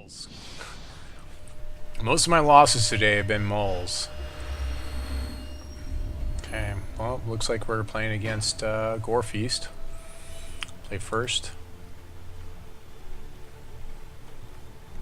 moles. Most of my losses today have been moles. Okay, well, looks like we're playing against Gore Feast. Play first.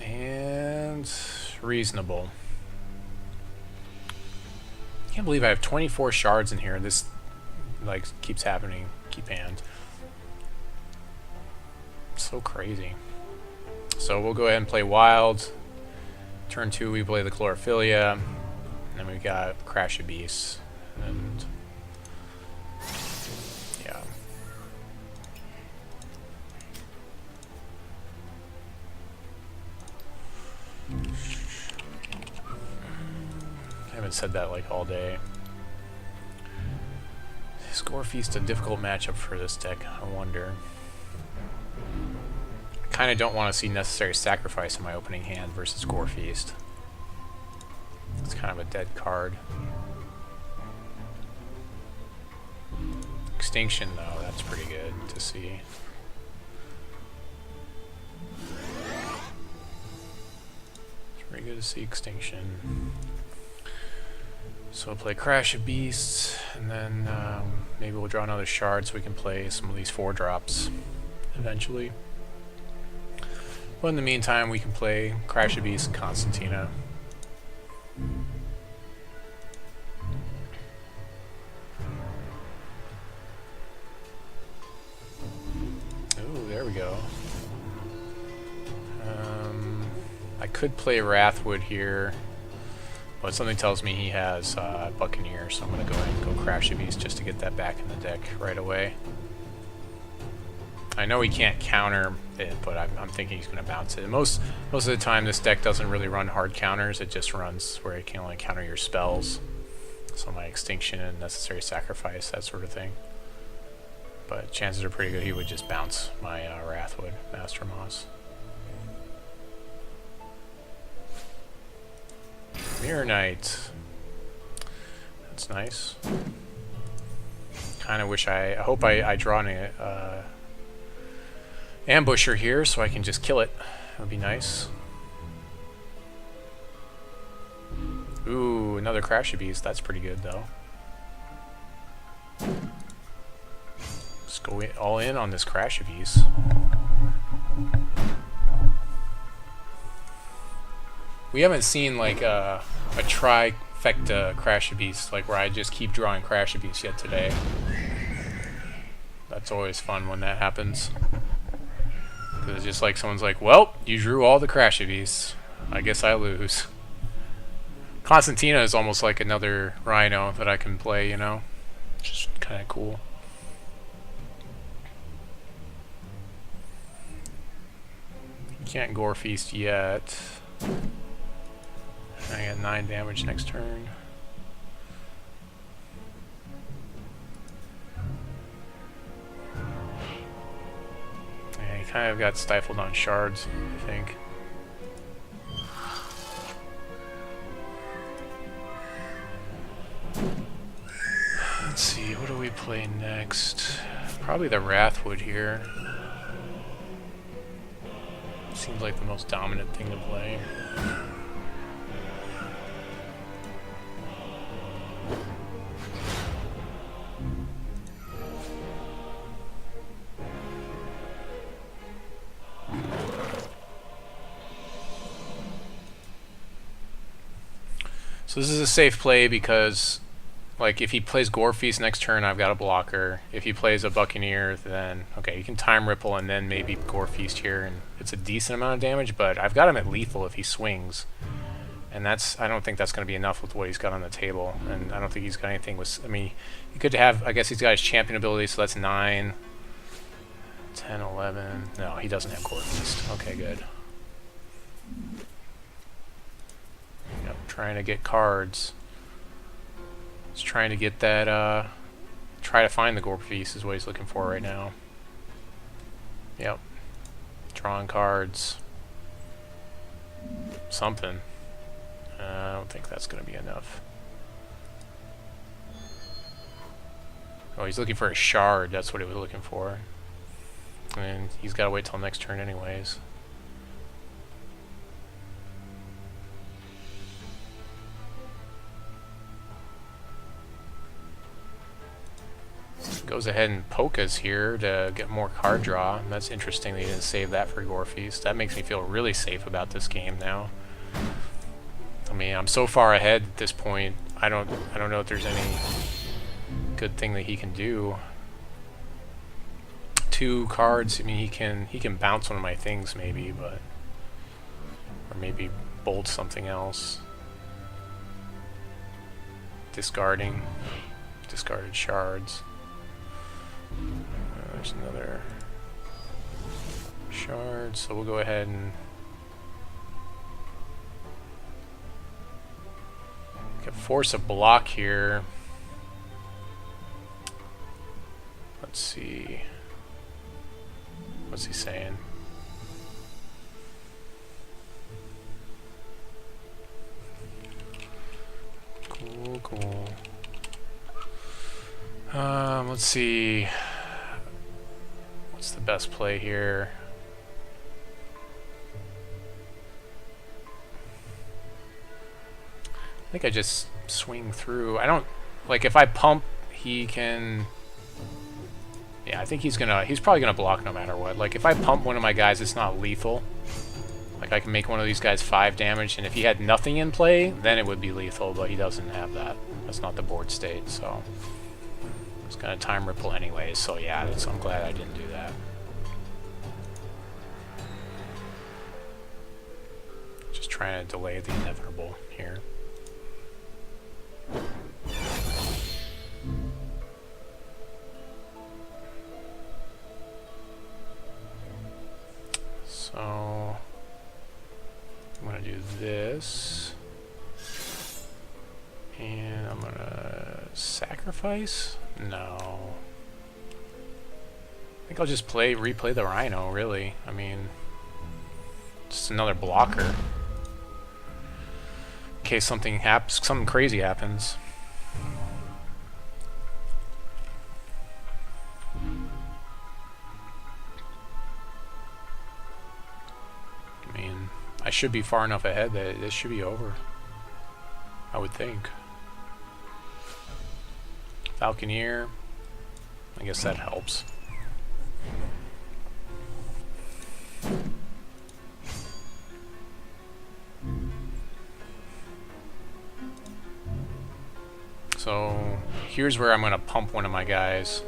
And reasonable. Can't believe I have 24 shards in here. This like keeps happening. Keep hand. So crazy. So we'll go ahead and play wild. Turn 2 we play the Chlorophyllia. And then we got Crash of Beasts. And yeah. I haven't said that like all day. Score Feast a difficult matchup for this deck, I wonder. I kinda don't want to see Necessary Sacrifice in my opening hand versus Gore Feast. It's kind of a dead card. Extinction, though, that's pretty good to see. It's pretty good to see Extinction. So we'll play Crash of Beasts, and then maybe we'll draw another shard so we can play some of these 4-drops eventually. But in the meantime, we can play Crash of Beasts and Constantina. There we go. I could play Wrathwood here, but something tells me he has Buccaneer, so I'm going to go ahead and go Crash of Beast just to get that back in the deck right away. I know he can't counter it, but I'm thinking he's going to bounce it. And most of the time, this deck doesn't really run hard counters. It just runs where it can only counter your spells. So my Extinction and Necessary Sacrifice, that sort of thing. But chances are pretty good he would just bounce my Wrathwood, Master Moss. Mirror Knight. That's nice. Kind of wish I hope I draw an Ambusher here so I can just kill it. That would be nice. Ooh, another Crash of Beast. That's pretty good though. Let's go all in on this Crash of Beast. We haven't seen like a trifecta Crash of Beast, like where I just keep drawing Crash of Beast yet today. That's always fun when that happens. Because it's just like someone's like, well, you drew all the Crash of Beasts. I guess I lose. Constantina is almost like another Rhino that I can play, you know? Just kind of cool. Can't Gore Feast yet. I got 9 damage next turn. Yeah, he kind of got stifled on shards, I think. Let's see, what do we play next? Probably the Wrathwood here. Seems like the most dominant thing to play. So this is a safe play because, like, if he plays Gore Feast next turn, I've got a blocker. If he plays a Buccaneer, then, okay, you can Time Ripple and then maybe Gore Feast here, and it's a decent amount of damage, but I've got him at lethal if he swings. And that's, I don't think that's going to be enough with what he's got on the table. And I don't think he's got anything with, I mean, he could have, I guess he's got his champion ability, so that's 9, 10, 11. No, he doesn't have Gore Feast. Okay, good. Yep, trying to get cards. He's trying to get that, try to find the Gore Feast is what he's looking for right now. Yep. Drawing cards. Something. I don't think that's going to be enough. Oh, he's looking for a shard. That's what he was looking for. And he's got to wait till next turn anyways. Goes ahead and Polkas here to get more card draw. That's interesting they didn't save that for Gore Feast. That makes me feel really safe about this game now. I mean, I'm so far ahead at this point. I don't know if there's any good thing that he can do. 2 cards. I mean, he can bounce one of my things maybe, but or maybe bolt something else. Discarded shards. There's another shard, so we'll go ahead and force a block here. Let's see. What's he saying? Cool. Let's see. What's the best play here? I think I just swing through. I don't like if I pump, he can. Yeah, I think he's probably gonna block no matter what. Like if I pump one of my guys, it's not lethal. Like I can make one of these guys 5 damage, and if he had nothing in play, then it would be lethal. But he doesn't have that. That's not the board state, so it's gonna time ripple anyways. So yeah, I'm glad I didn't do that. Just trying to delay the inevitable here. So I'm gonna do this, and I'm gonna sacrifice. No, I think I'll just replay the Rhino. Really, I mean, just another blocker in case something crazy happens. I should be far enough ahead that this should be over, I would think. Falconeer, I guess that helps. So here's where I'm going to pump one of my guys.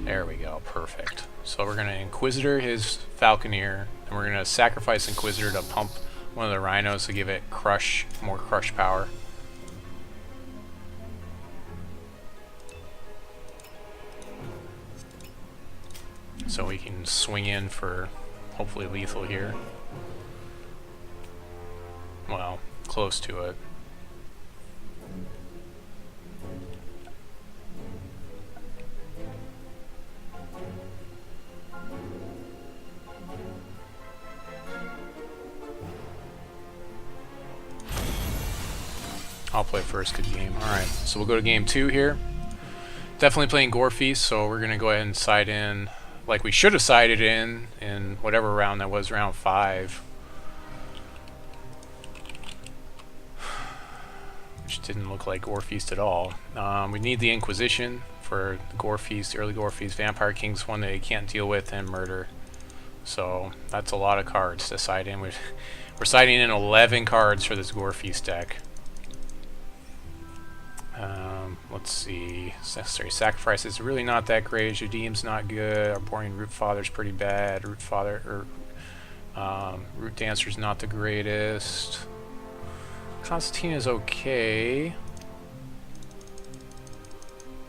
There we go, perfect. So we're going to Inquisitor his Falconeer, and we're going to sacrifice Inquisitor to pump one of the Rhinos to give it more crush power. So we can swing in for hopefully lethal here. Well, close to it. I'll play first, good game. Alright, so we'll go to game 2 here. Definitely playing Gore Feast, so we're going to go ahead and side in like we should have sided in whatever round that was, round 5. Which didn't look like Gore Feast at all. We need the Inquisition for the Gore Feast, early Gore Feast. Vampire King's one that you can't deal with, and Murder. So that's a lot of cards to side in. We're siding in 11 cards for this Gore Feast deck. Let's see. Necessary Sacrifice is really not that great. Jadiim's not good. Arborean Rootfather's pretty bad. Root Dancer's not the greatest. Constantina's okay.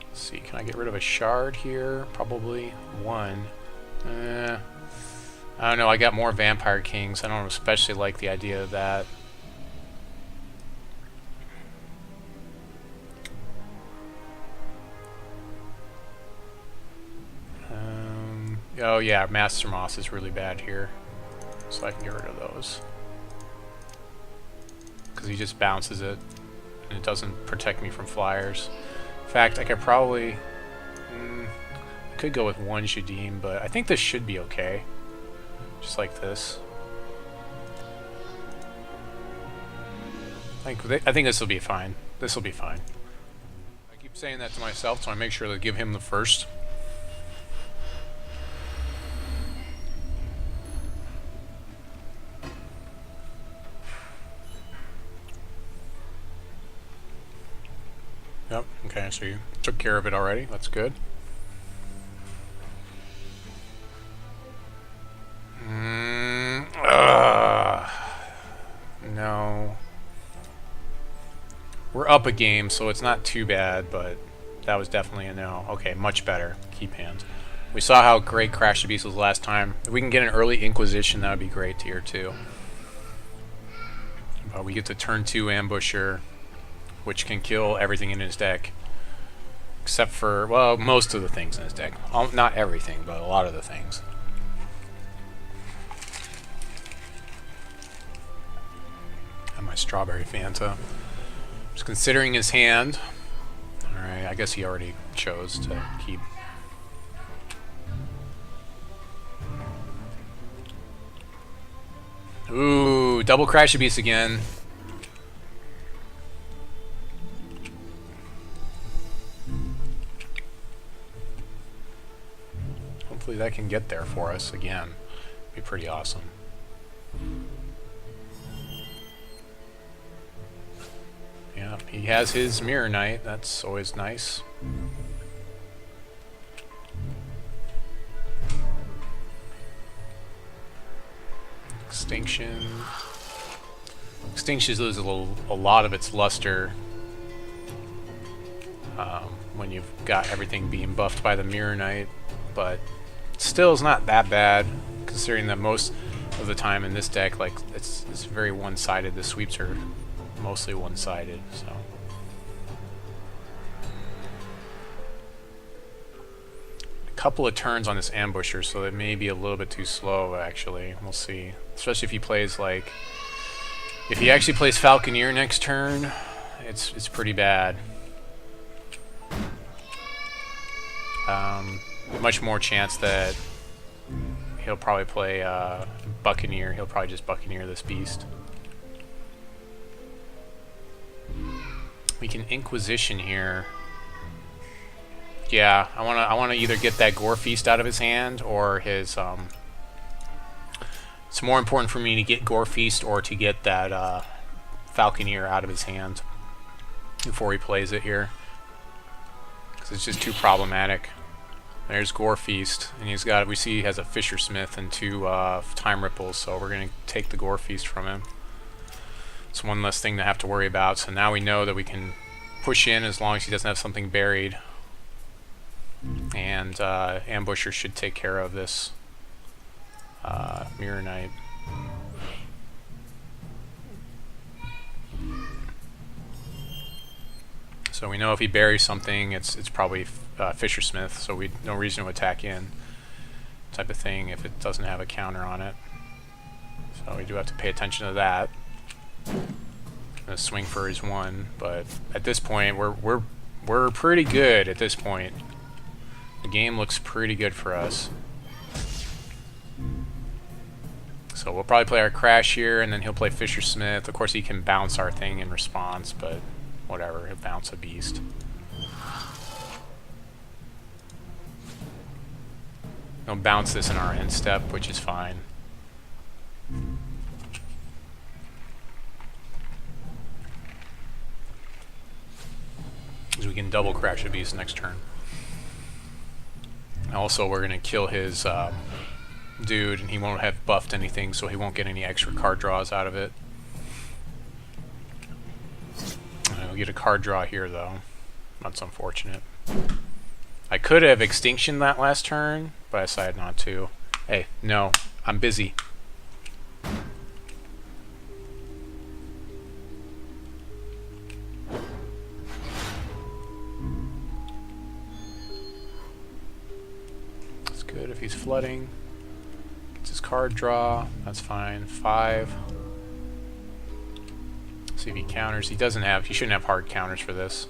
Let's see. Can I get rid of a shard here? Probably one. I don't know. I got more Vampire Kings. I don't especially like the idea of that. Oh yeah, Master Moss is really bad here, so I can get rid of those. Because he just bounces it, and it doesn't protect me from flyers. In fact, I could probably... I could go with one Jadiim, but I think this should be okay. Just like this. I think this will be fine. This will be fine. saying that to myself, so I make sure to give him the first. Yep, okay, so you took care of it already. That's good. No. We're up a game, so it's not too bad, but that was definitely a no. Okay, much better. Keep hands. We saw how great Crash the Beast was last time. If we can get an early Inquisition, that would be great tier 2. But we get to turn 2 Ambusher, which can kill everything in his deck. Except for, well, most of the things in his deck. Not everything, but a lot of the things. And my Strawberry Fanta. Just considering his hand. Alright, I guess he already chose to keep. Ooh, double Crash the Beast again. Hopefully that can get there for us again. Be pretty awesome. Yeah, he has his Mirror Knight. That's always nice. Extinction. Extinction loses a lot of its luster when you've got everything being buffed by the Mirror Knight, but still is not that bad, considering that most of the time in this deck, like, it's very one-sided. The sweeps are mostly one-sided, so. A couple of turns on this Ambusher, so it may be a little bit too slow, actually. We'll see. Especially if he plays, like, if he actually plays Falconeer next turn, it's pretty bad. Much more chance that he'll probably play Buccaneer. He'll probably just Buccaneer this beast. We can Inquisition here. Yeah, I wanna either get that Gore Feast out of his hand or his it's more important for me to get Gore Feast or to get that Falconeer out of his hand before he plays it here, because it's just too problematic. There's Gore Feast, and he's got, we see he has a Fisher Smith and 2 Time Ripples, so we're going to take the Gore Feast from him. It's one less thing to have to worry about, so now we know that we can push in as long as he doesn't have something buried. And Ambusher should take care of this Mirror Knight. So we know if he buries something, it's probably Fisher Smith, so we no reason to attack in type of thing if it doesn't have a counter on it. So we do have to pay attention to that. Gonna swing for his 1, but at this point we're pretty good at this point. The game looks pretty good for us. So we'll probably play our Crash here, and then he'll play Fisher Smith. Of course he can bounce our thing in response, but whatever, he'll bounce a beast. He'll bounce this in our end step, which is fine. Because we can double Crash a beast next turn. Also, we're going to kill his dude, and he won't have buffed anything, so he won't get any extra card draws out of it. We'll get a card draw here, though. That's unfortunate. I could have Extinction that last turn, but I decided not to. Hey, no, I'm busy. That's good if he's flooding. Gets his card draw, that's fine. 5. See if he counters. He doesn't have, he shouldn't have hard counters for this.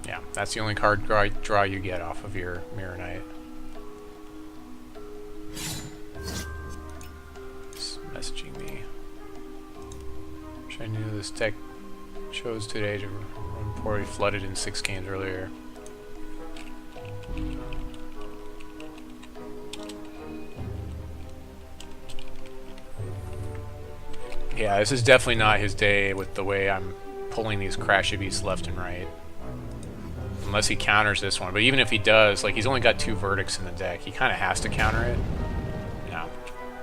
Yeah, that's the only card draw you get off of your Mirror Knight. It's messaging me. this deck chose today to run poorly, flooded in 6 games earlier. Yeah, this is definitely not his day with the way I'm pulling these Crash Beasts left and right. Unless he counters this one. But even if he does, like, he's only got 2 verdicts in the deck. He kind of has to counter it. No.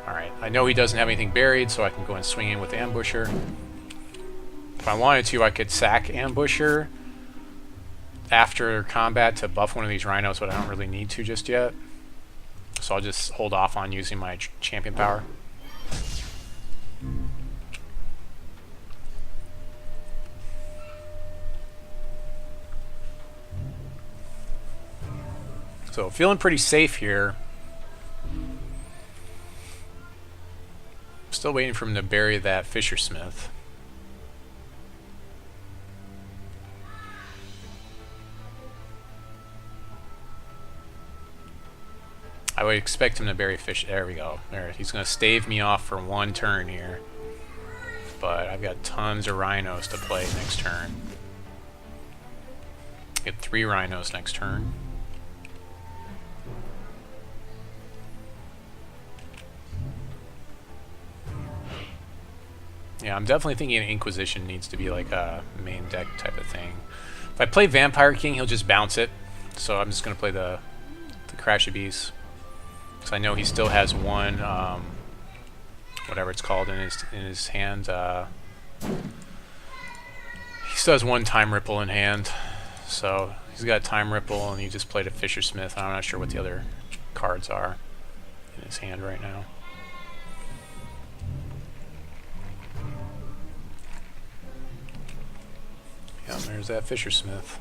Alright. I know he doesn't have anything buried, so I can go and swing in with Ambusher. If I wanted to, I could sack Ambusher after combat to buff one of these Rhinos, but I don't really need to just yet. So I'll just hold off on using my champion power. So feeling pretty safe here. Still waiting for him to bury that Fishersmith. I would expect him to bury fish. There we go. There, he's going to stave me off for 1 turn here. But I've got tons of Rhinos to play next turn. Get 3 Rhinos next turn. Yeah, I'm definitely thinking Inquisition needs to be like a main deck type of thing. If I play Vampire King, he'll just bounce it. So I'm just going to play the Crash Beast. Because I know he still has 1, whatever it's called, in his hand. He still has 1 Time Ripple in hand. So he's got Time Ripple, and he just played a Fishersmith. I'm not sure what the other cards are in his hand right now. Yeah, there's that Fishersmith.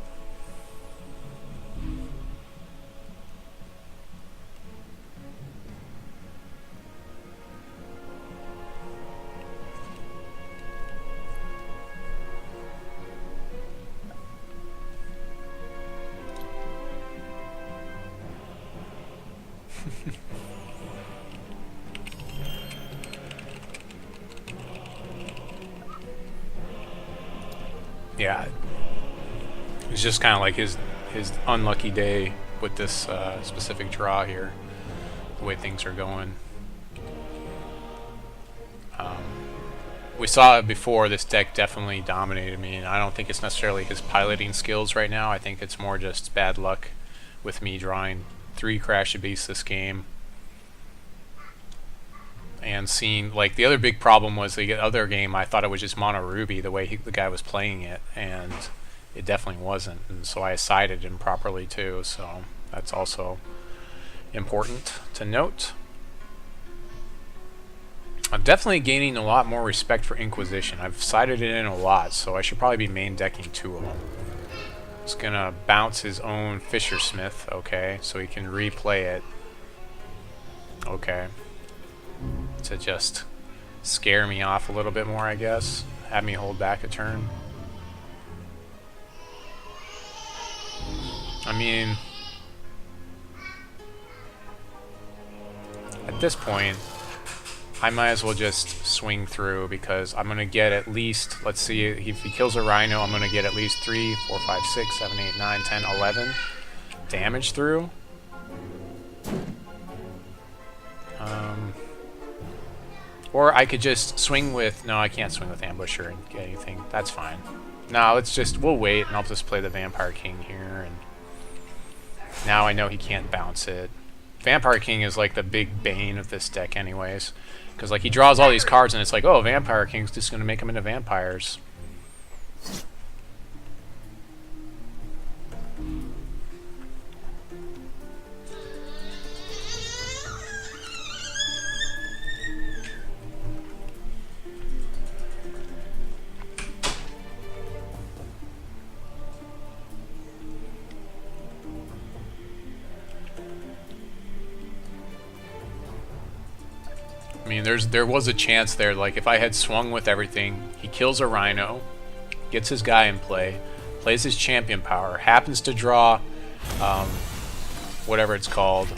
Yeah, it's just kind of like his unlucky day with this specific draw here, the way things are going. We saw it before, this deck definitely dominated me, and I don't think it's necessarily his piloting skills right now. I think it's more just bad luck with me drawing 3 Crash Beasts this game. And seeing, like, the other big problem was the other game, I thought it was just Mono Ruby, the way the guy was playing it, and it definitely wasn't. And so I sided him properly too, so that's also important to note. I'm definitely gaining a lot more respect for Inquisition. I've sided it in a lot, so I should probably be main decking 2 of them. He's gonna bounce his own Fishersmith, okay, so he can replay it. Okay. To just scare me off a little bit more, I guess. Have me hold back a turn. I mean, at this point, I might as well just swing through, because I'm going to get at least, let's see, if he kills a Rhino, I'm going to get at least 3, 4, 5, 6, 7, 8, 9, 10, 11 damage through. Or I could just swing with... No, I can't swing with Ambusher and get anything. That's fine. No, let's just... We'll wait, and I'll just play the Vampire King here. And now I know he can't bounce it. Vampire King is like the big bane of this deck anyways. Because like he draws all these cards, and it's like, oh, Vampire King's just going to make them into vampires. I mean, there was a chance there, like if I had swung with everything, he kills a Rhino, gets his guy in play, plays his champion power, happens to draw whatever it's called,